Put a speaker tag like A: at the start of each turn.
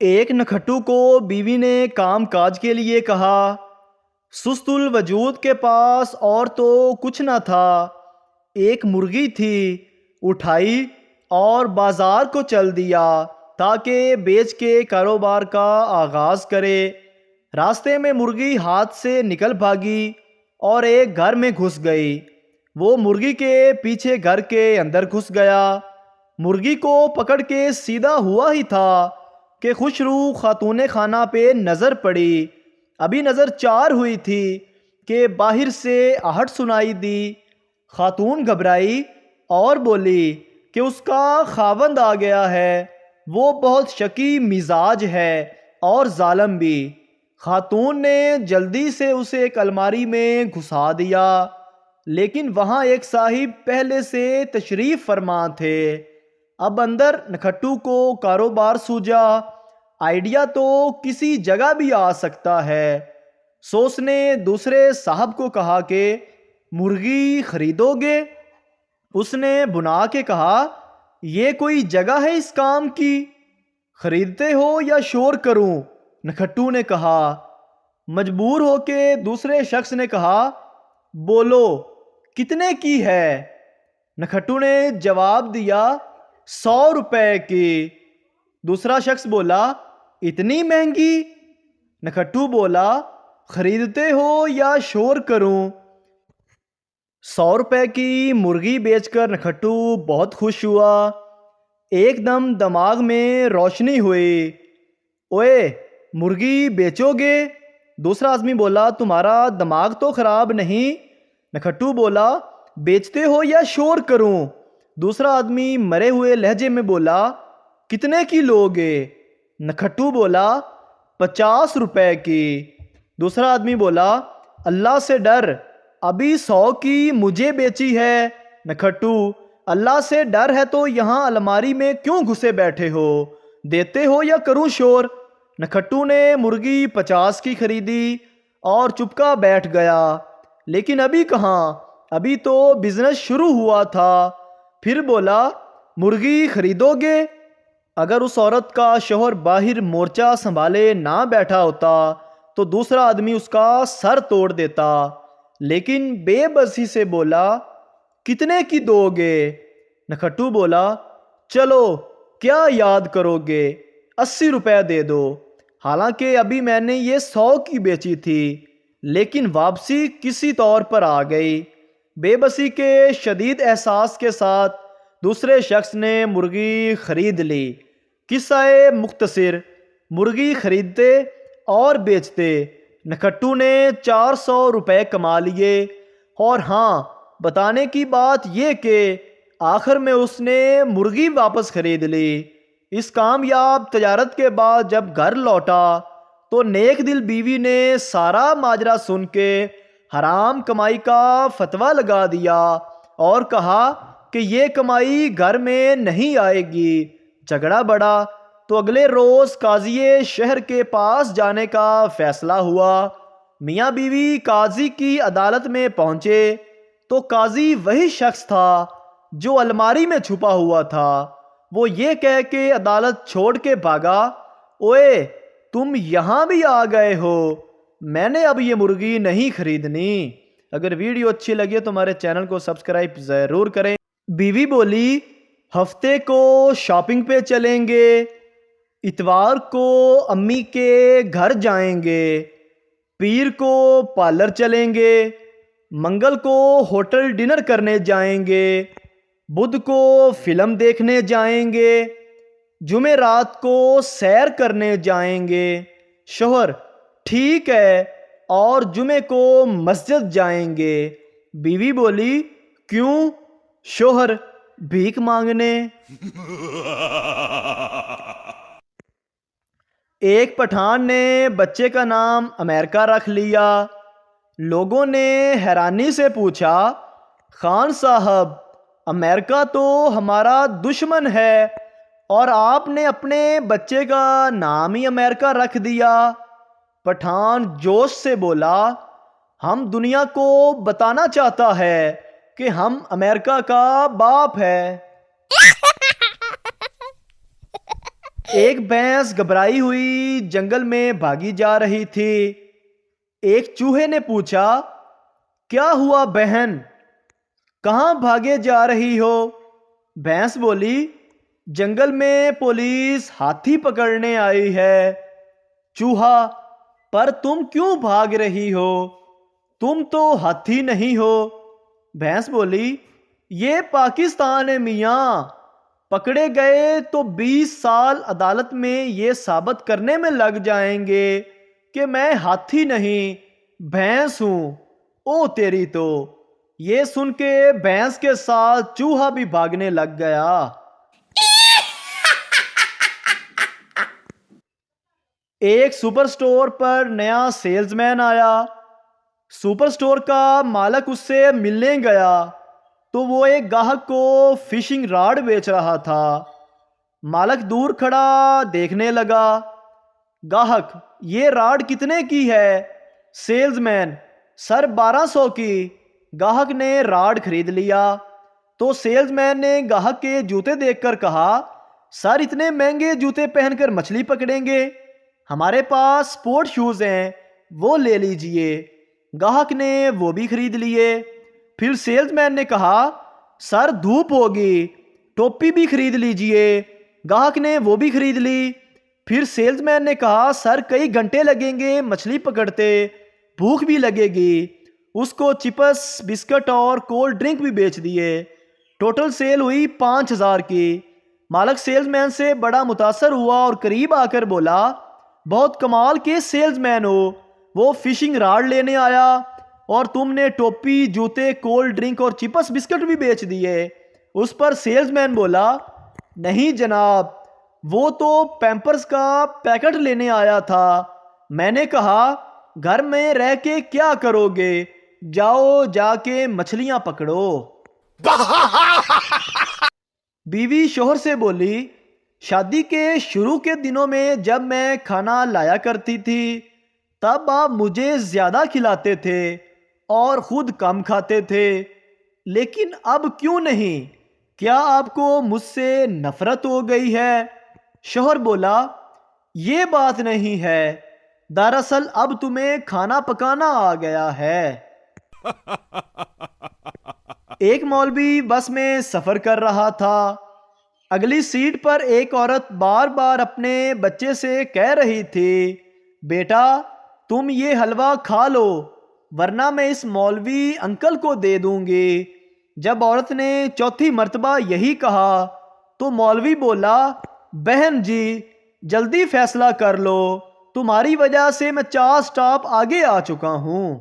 A: ایک نکھٹو کو بیوی نے کام کاج کے لیے کہا۔ سست الوجود کے پاس اور تو کچھ نہ تھا، ایک مرغی تھی، اٹھائی اور بازار کو چل دیا تاکہ بیچ کے کاروبار کا آغاز کرے۔ راستے میں مرغی ہاتھ سے نکل بھاگی اور ایک گھر میں گھس گئی۔ وہ مرغی کے پیچھے گھر کے اندر گھس گیا۔ مرغی کو پکڑ کے سیدھا ہوا ہی تھا کہ خوشرو خاتون خانہ پہ نظر پڑی۔ ابھی نظر چار ہوئی تھی کہ باہر سے آہٹ سنائی دی۔ خاتون گھبرائی اور بولی کہ اس کا خاوند آ گیا ہے، وہ بہت شکی مزاج ہے اور ظالم بھی۔ خاتون نے جلدی سے اسے ایک الماری میں گھسا دیا، لیکن وہاں ایک صاحب پہلے سے تشریف فرما تھے۔ اب اندر نکھٹو کو کاروبار سوجا، آئیڈیا تو کسی جگہ بھی آ سکتا ہے۔ سو اس نے دوسرے صاحب کو کہا کہ مرغی خریدو گے؟ اس نے بنا کے کہا، یہ کوئی جگہ ہے اس کام کی؟ خریدتے ہو یا شور کروں؟ نکھٹو نے کہا۔ مجبور ہو کے دوسرے شخص نے کہا، بولو کتنے کی ہے؟ نکھٹو نے جواب دیا، 100 روپے کی۔ دوسرا شخص بولا، اتنی مہنگی؟ نکھٹو بولا، خریدتے ہو یا شور کروں؟ 100 روپے کی مرغی بیچ کر نکھٹو بہت خوش ہوا۔ ایک دم دماغ میں روشنی ہوئی۔ اوئے مرغی بیچو گے؟ دوسرا آدمی بولا، تمہارا دماغ تو خراب نہیں؟ نکھٹو بولا، بیچتے ہو یا شور کروں؟ دوسرا آدمی مرے ہوئے لہجے میں بولا، کتنے کی لوگے؟ نکھٹو بولا، 50 روپے کی۔ دوسرا آدمی بولا، اللہ سے ڈر، ابھی 100 کی مجھے بیچی ہے۔ نکھٹو، اللہ سے ڈر ہے تو یہاں الماری میں کیوں گھسے بیٹھے ہو؟ دیتے ہو یا کروں شور؟ نکھٹو نے مرغی 50 کی خریدی اور چپکا بیٹھ گیا۔ لیکن ابھی کہاں، ابھی تو بزنس شروع ہوا تھا۔ پھر بولا، مرغی خریدو گے؟ اگر اس عورت کا شوہر باہر مورچہ سنبھالے نہ بیٹھا ہوتا تو دوسرا آدمی اس کا سر توڑ دیتا، لیکن بے بسی سے بولا، کتنے کی دو گے؟ نکھٹو بولا، چلو کیا یاد کرو گے، 80 روپے دے دو۔ حالانکہ ابھی میں نے یہ 100 کی بیچی تھی، لیکن واپسی کسی طور پر آ گئی۔ بے بسی کے شدید احساس کے ساتھ دوسرے شخص نے مرغی خرید لی۔ قصہ مختصر، مرغی خریدتے اور بیچتے نکھٹو نے 400 روپے کما لیے۔ اور ہاں، بتانے کی بات یہ کہ آخر میں اس نے مرغی واپس خرید لی۔ اس کامیاب تجارت کے بعد جب گھر لوٹا تو نیک دل بیوی نے سارا ماجرا سن کے حرام کمائی کا فتویٰ لگا دیا اور کہا کہ یہ کمائی گھر میں نہیں آئے گی۔ جھگڑا بڑھا تو اگلے روز قاضی شہر کے پاس جانے کا فیصلہ ہوا۔ میاں بیوی قاضی کی عدالت میں پہنچے تو قاضی وہی شخص تھا جو الماری میں چھپا ہوا تھا۔ وہ یہ کہہ کے عدالت چھوڑ کے بھاگا، اوئے تم یہاں بھی آ گئے ہو، میں نے اب یہ مرغی نہیں خریدنی۔ اگر ویڈیو اچھی لگی تو ہمارے چینل کو سبسکرائب ضرور کریں۔ بیوی بولی، ہفتے کو شاپنگ پہ چلیں گے، اتوار کو امی کے گھر جائیں گے، پیر کو پارلر چلیں گے، منگل کو ہوٹل ڈنر کرنے جائیں گے، بدھ کو فلم دیکھنے جائیں گے، جمعرات کو سیر کرنے جائیں گے۔ شوہر، ٹھیک ہے، اور جمعے کو مسجد جائیں گے۔ بیوی بولی، کیوں؟ شوہر، بھیک مانگنے۔ ایک پٹھان نے بچے کا نام امریکہ رکھ لیا۔ لوگوں نے حیرانی سے پوچھا، خان صاحب، امریکہ تو ہمارا دشمن ہے اور آپ نے اپنے بچے کا نام ہی امریکہ رکھ دیا۔ پٹھان جوش سے بولا، ہم دنیا کو بتانا چاہتا ہے کہ ہم امریکہ کا باپ ہے۔ ایک بھینس گھبرائی ہوئی جنگل میں بھاگی جا رہی تھی۔ ایک چوہے نے پوچھا، کیا ہوا بہن، کہاں بھاگے جا رہی ہو؟ بھینس بولی، جنگل میں پولیس ہاتھی پکڑنے آئی ہے۔ چوہا، پر تم کیوں بھاگ رہی ہو؟ تم تو ہاتھی نہیں ہو۔ بھینس بولی، یہ پاکستان ہے میاں، پکڑے گئے تو 20 سال عدالت میں یہ ثابت کرنے میں لگ جائیں گے کہ میں ہاتھی نہیں بھینس ہوں۔ او تیری تو! یہ سن کے بھینس کے ساتھ چوہا بھی بھاگنے لگ گیا۔ ایک سپر سٹور پر نیا سیلز مین آیا۔ سپر سٹور کا مالک اس سے ملنے گیا تو وہ ایک گاہک کو فشنگ راڈ بیچ رہا تھا۔ مالک دور کھڑا دیکھنے لگا۔ گاہک، یہ راڈ کتنے کی ہے؟ سیلز مین، سر 1200 کی۔ گاہک نے راڈ خرید لیا تو سیلز مین نے گاہک کے جوتے دیکھ کر کہا، سر اتنے مہنگے جوتے پہن کر مچھلی پکڑیں گے؟ ہمارے پاس سپورٹ شوز ہیں، وہ لے لیجئے۔ گاہک نے وہ بھی خرید لیے۔ پھر سیلز مین نے کہا، سر دھوپ ہوگی، ٹوپی بھی خرید لیجئے۔ گاہک نے وہ بھی خرید لی۔ پھر سیلز مین نے کہا، سر کئی گھنٹے لگیں گے مچھلی پکڑتے، بھوک بھی لگے گی۔ اس کو چپس، بسکٹ اور کولڈ ڈرنک بھی بیچ دیے۔ ٹوٹل سیل ہوئی 5000 کی۔ مالک سیلز مین سے بڑا متاثر ہوا اور قریب آ کر بولا، بہت کمال کے سیلز مین ہو۔ وہ فشنگ راڈ لینے آیا اور تم نے ٹوپی، جوتے، کولڈ ڈرنک اور چپس بسکٹ بھی بیچ دیے۔ اس پر سیلز مین بولا، نہیں جناب، وہ تو پیمپرز کا پیکٹ لینے آیا تھا۔ میں نے کہا، گھر میں رہ کے کیا کرو گے، جاؤ جا کے مچھلیاں پکڑو۔ بیوی شوہر سے بولی، شادی کے شروع کے دنوں میں جب میں کھانا لایا کرتی تھی تب آپ مجھے زیادہ کھلاتے تھے اور خود کم کھاتے تھے، لیکن اب کیوں نہیں؟ کیا آپ کو مجھ سے نفرت ہو گئی ہے؟ شوہر بولا، یہ بات نہیں ہے، دراصل اب تمہیں کھانا پکانا آ گیا ہے۔ ایک مولوی بس میں سفر کر رہا تھا۔ اگلی سیٹ پر ایک عورت بار بار اپنے بچے سے کہہ رہی تھی، بیٹا تم یہ حلوہ کھا لو ورنہ میں اس مولوی انکل کو دے دوں گی۔ جب عورت نے چوتھی مرتبہ یہی کہا تو مولوی بولا، بہن جی جلدی فیصلہ کر لو، تمہاری وجہ سے میں 4 سٹاپ آگے آ چکا ہوں۔